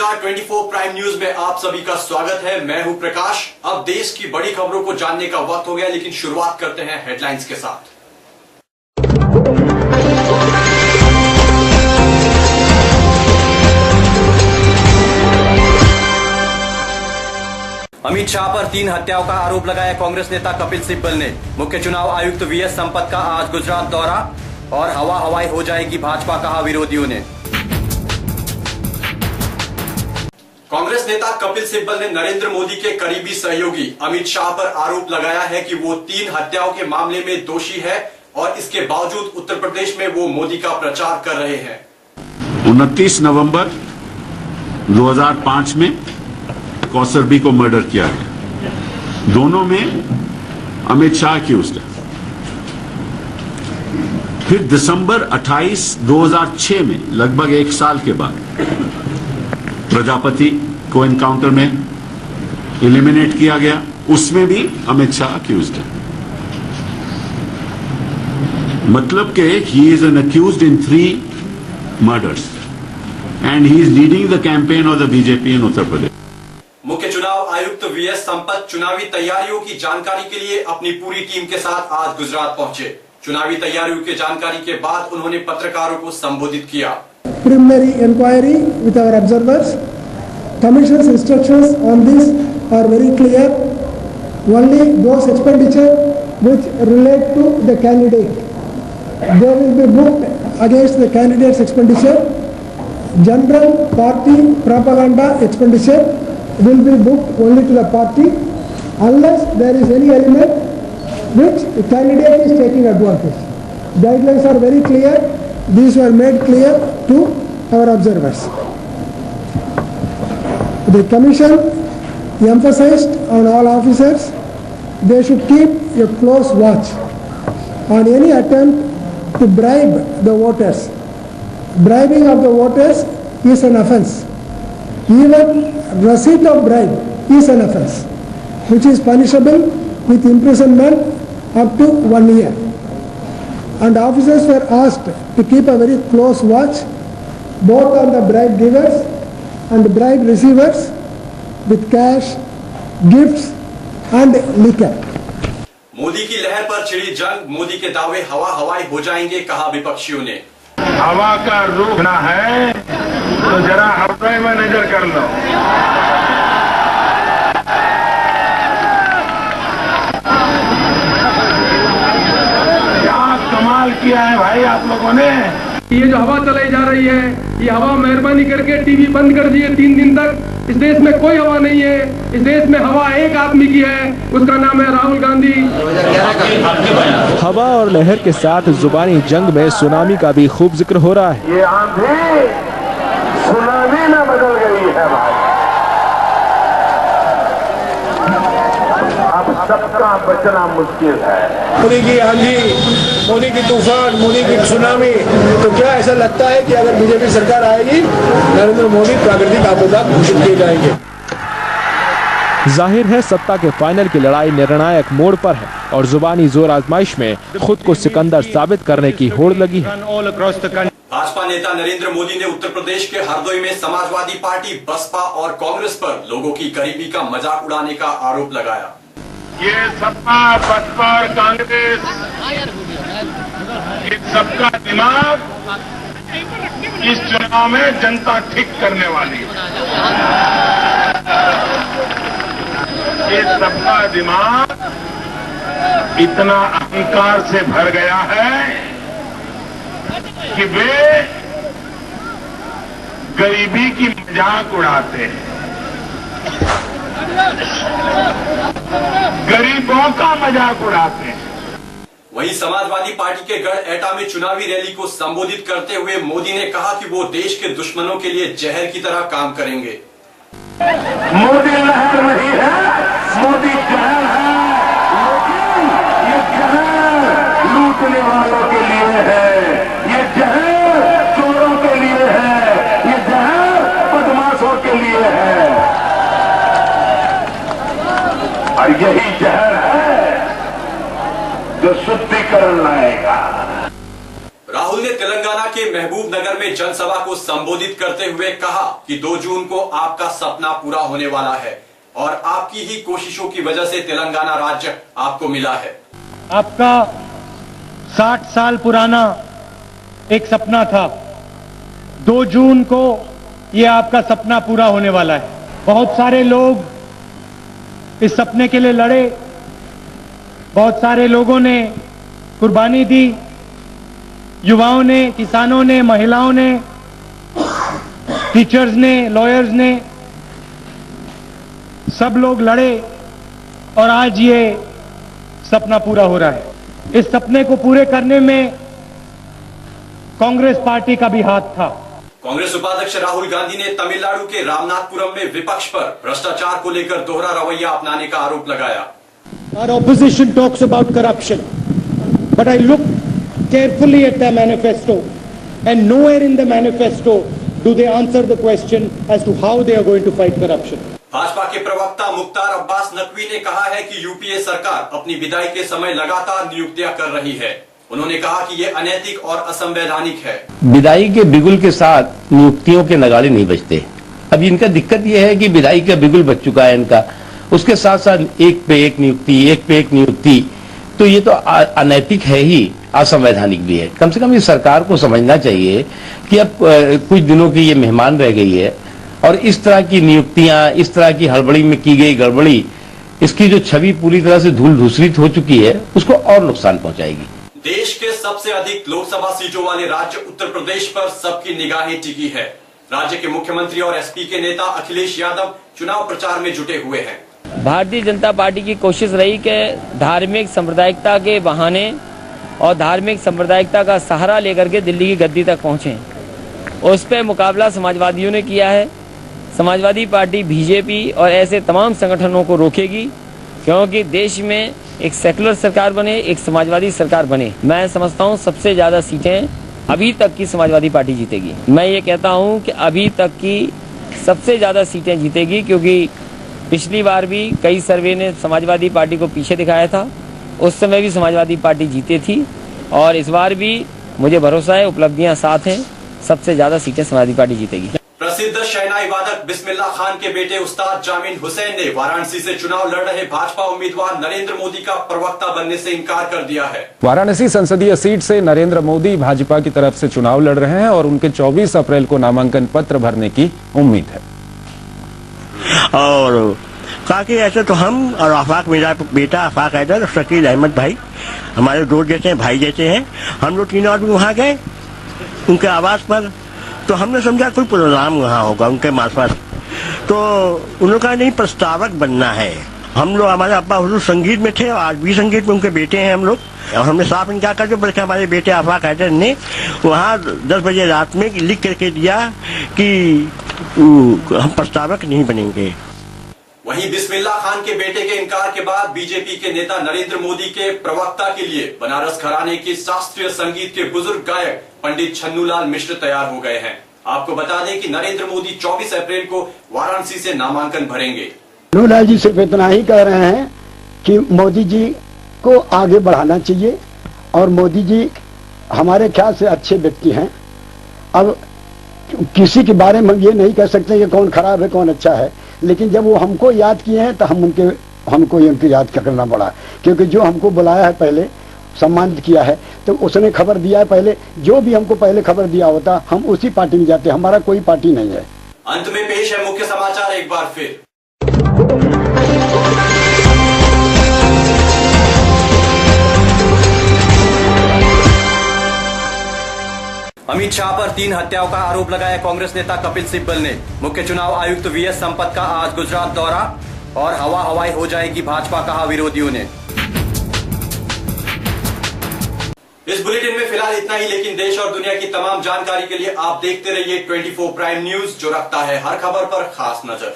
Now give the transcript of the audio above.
नमस्कार 24 prime news में आप सभी का स्वागत है। मैं हूं प्रकाश। अब देश की बड़ी खबरों को जानने का वक्त हो गया, लेकिन शुरुआत करते हैं हेडलाइंस के साथ। अमित शाह पर 3 हत्याओं का आरोप लगाया कांग्रेस नेता कपिल सिब्बल ने। मुख्य चुनाव आयुक्त वीएस संपत का आज गुजरात दौरा और हवा हवाई हो जाएगी भाजपा, कहा विरोधियों ने। कांग्रेस नेता कपिल सिब्बल ने नरेंद्र मोदी के करीबी सहयोगी अमित शाह पर आरोप लगाया है कि वो 3 हत्याओं के मामले में दोषी है और इसके बावजूद उत्तर प्रदेश में वो मोदी का प्रचार कर रहे हैं। 29 नवंबर 2005 में कौसरबी को मर्डर किया गया। दोनों में अमित शाह अक्यूज्ड है। फिर दिसंबर 28, 2006 में लगभग 1 साल के बाद प्रजापति को एनकाउंटर में एलिमिनेट किया गया, उसमें भी अमित शाह अक्यूज्ड है। मतलब कि he is an accused in 3 murders and he is leading the campaign of the BJP in Uttar Pradesh. मुख्य चुनाव आयुक्त वीएस संपत चुनावी तैयारियों की जानकारी के लिए अपनी पूरी टीम के साथ आज गुजरात पहुंचे। चुनावी तैयारियों की जानकारी के बाद उन्होंने पत्रकारों को संबोधित किया। Preliminary inquiry with our observers. Commission's instructions on this are very clear. Only those expenditure which relate to the candidate, they will be booked against the candidate's expenditure. General party propaganda expenditure will be booked only to the party unless there is any element which the candidate is taking advantage. Guidelines are very clear. These were made clear to our observers. The Commission emphasized on all officers they should keep a close watch on any attempt to bribe the voters. Bribing of the voters is an offence. Even receipt of bribe is an offence, which is punishable with imprisonment up to 1 year. And officers were asked to keep a very close watch both on the bribe givers and bribe receivers with cash, gifts and liquor. Modi की लहर पर छिड़ी जंग, मोदी के दावे हवा हवाई हो जाएंगे, कहा विपक्षियों ने। हवा का रुख ना है तो जरा हवा में नजर कर लो। कमाल किया है भाई आप लोगों ने। ये जो हवा चलाई जा रही है, ये हवा मेहरबानी करके टीवी बंद कर दिए 3 दिन तक। इस देश में कोई हवा नहीं है। इस देश में हवा एक आदमी की है, उसका नाम है राहुल गांधी। हवा और लहर के साथ जुबानी जंग में सुनामी का भी खूब जिक्र हो रहा है। ये आंधी सुनामी में बदल गई है भाई। अब सबका बचना मुश्किल है। मोदी की आंधी, मोदी की तूफान, मोदी की सुनामी। तो क्या ऐसा लगता है कि अगर बीजेपी सरकार आएगी नरेंद्र मोदी प्राकृतिक आपदा घोषित किए जाएंगे? जाहिर है सत्ता के फाइनल की लड़ाई निर्णायक मोड़ पर है और जुबानी जोर आजमाइश में खुद को सिकंदर साबित करने की होड़ लगी है। भाजपा नेता नरेंद्र मोदी ने उत्तर प्रदेश के हरदोई में समाजवादी पार्टी, बसपा और कांग्रेस पर लोगों की गरीबी का मजाक उड़ाने का आरोप लगाया। ये सपा, बसपा और कांग्रेस, इस सबका दिमाग इस चुनाव में जनता ठीक करने वाली है। ये सबका दिमाग इतना अहंकार से भर गया है कि वे गरीबी की मजाक उड़ाते हैं, गरीबों का मजाक उड़ाते हैं। वहीं समाजवादी पार्टी के गढ़ एटा में चुनावी रैली को संबोधित करते हुए मोदी ने कहा कि वो देश के दुश्मनों के लिए जहर की तरह काम करेंगे। मोदी लहर नहीं है, मोदी जहर है, लेकिन ये जहर लूटने वालों के लिए है, ये जहर चोरों के लिए है, ये जहर बदमाशों के लिए है। और यही जहर है जो शुद्धिकरण लाएगा। राहुल ने तेलंगाना के महबूब नगर में जनसभा को संबोधित करते हुए कहा कि 2 जून को आपका सपना पूरा होने वाला है और आपकी ही कोशिशों की वजह से तेलंगाना राज्य आपको मिला है। आपका 60 साल पुराना एक सपना था, 2 जून को ये आपका सपना पूरा होने वाला है। बहुत सारे लोग इस सपने के लिए लड़े, बहुत सारे लोगों ने कुर्बानी दी, युवाओं ने, किसानों ने, महिलाओं ने, टीचर्स ने, लॉयर्स ने, सब लोग लड़े और आज ये सपना पूरा हो रहा है। इस सपने को पूरे करने में कांग्रेस पार्टी का भी हाथ था। कांग्रेस उपाध्यक्ष राहुल गांधी ने तमिलनाडु के रामनाथपुरम में विपक्ष पर भ्रष्टाचार को लेकर दोहरा रवैया अपनाने का आरोप लगाया। Our opposition talks about corruption, but I look carefully at the manifesto, and nowhere in the manifesto do they answer the question as to how they are going to fight corruption. Bhajpa के प्रवक्ता मुख्तार अब्बास नकवी ने कहा है कि UPA सरकार अपनी विदाई के समय लगातार नियुक्तियां कर रही है। उन्होंने कहा कि ये अनैतिक और असंवैधानिक है। विदाई के बिगुल के साथ नियुक्तियों के नगाड़े नहीं बजते। अब इनका दिक्कत यह है कि विदाई का बिगुल बज चुका है इनका, उसके साथ साथ एक पे एक नियुक्ति, तो ये तो अनैतिक है ही, असंवैधानिक भी है। कम से कम इस सरकार को समझना चाहिए कि अब कुछ दिनों की ये मेहमान रह गई है और इस तरह की नियुक्तियां, इस तरह की हड़बड़ी में की गई गड़बड़ी, इसकी जो छवि पूरी तरह से धूल धूसरित हो चुकी है, उसको और नुकसान पहुंचाएगी। देश के सबसे अधिक लोकसभा सीटों वाले राज्य उत्तर प्रदेश पर सबकी निगाहें टिकी है। राज्य के मुख्यमंत्री और एसपी के नेता अखिलेश यादव चुनाव प्रचार में जुटे हुए हैं। भारतीय जनता पार्टी की कोशिश रही कि धार्मिक सांप्रदायिकता के बहाने और धार्मिक सांप्रदायिकता का सहारा लेकर के दिल्ली की गद्दी तक पहुंचे। उस पर मुकाबला समाजवादियों ने किया है। समाजवादी पार्टी, बीजेपी और ऐसे तमाम संगठनों को रोकेगी, क्योंकि देश में एक सेकुलर सरकार बने, एक समाजवादी सरकार बने। मैं समझता हूँ सबसे ज्यादा सीटें अभी तक की समाजवादी पार्टी जीतेगी। मैं ये कहता हूँ कि अभी तक की सबसे ज्यादा सीटें जीतेगी, क्योंकि पिछली बार भी कई सर्वे ने समाजवादी पार्टी को पीछे दिखाया था, उस समय भी समाजवादी पार्टी जीती थी और इस बार भी मुझे भरोसा है, उपलब्धियां साथ हैं, सबसे ज्यादा सीटें समाजवादी पार्टी जीतेगी। प्रसिद्ध शहनाई वादक बिस्मिल्लाह खान के बेटे उस्ताद जामिन हुसैन ने वाराणसी से चुनाव लड़ रहे भाजपा उम्मीदवार नरेंद्र मोदी का प्रवक्ता बनने से इनकार कर दिया है। वाराणसी संसदीय सीट से नरेंद्र मोदी भाजपा की तरफ से चुनाव लड़ रहे हैं और उनके 24 अप्रैल को नामांकन पत्र भरने की उम्मीद है। और कहा कि ऐसे तो हम और आफाक, मेरा बेटा आफाक हैदर और शकील अहमद भाई हमारे दोस्त जैसे हैं, भाई जैसे हैं, हम लोग तीनों आदमी वहाँ गए उनके आवास पर, तो हमने समझा कोई प्रोग्राम वहाँ होगा उनके मार्फत, तो उन्होंने कहा नहीं, प्रस्तावक बनना है। हम लोग, हमारे अब्बा हुजूर संगीत में थे और आज भी संगीत में उनके बेटे हैं हम लोग, और हमने साफ इनकार कर दिया, बल्कि हमारे बेटे आफाक हैदर ने वहाँ 10 बजे रात में लिख करके दिया कि हम प्रस्तावक नहीं बनेंगे। वहीं बिस्मिल्लाह खान के बेटे के इनकार के बाद बीजेपी के नेता नरेंद्र मोदी के प्रवक्ता के लिए बनारस घराने के शास्त्रीय संगीत के बुजुर्ग गायक पंडित छन्नूलाल मिश्र तैयार हो गए हैं। आपको बता दें कि नरेंद्र मोदी 24 अप्रैल को वाराणसी से नामांकन भरेंगे। छन्नूलाल जी सिर्फ इतना ही कह रहे हैं कि मोदी जी को आगे बढ़ाना चाहिए और मोदी जी हमारे ख्याल से अच्छे व्यक्ति हैं। अब किसी के बारे में हम ये नहीं कह सकते कि कौन खराब है कौन अच्छा है, लेकिन जब वो हमको याद किए हैं तो हमको उनकी याद करना पड़ा, क्योंकि जो हमको बुलाया है पहले, सम्मानित किया है, तो उसने खबर दिया है पहले। जो भी हमको पहले खबर दिया होता हम उसी पार्टी में जाते, हमारा कोई पार्टी नहीं है। अंत में पेश है मुख्य समाचार एक बार फिर। अमित शाह पर 3 हत्याओं का आरोप लगाया कांग्रेस नेता कपिल सिब्बल ने। मुख्य चुनाव आयुक्त वीएस संपत का आज गुजरात दौरा और हवाई हो जाएगी भाजपा, कहा विरोधियों ने। इस बुलेटिन में फिलहाल इतना ही, लेकिन देश और दुनिया की तमाम जानकारी के लिए आप देखते रहिए 24 प्राइम न्यूज, जो रखता है हर खबर पर खास नजर।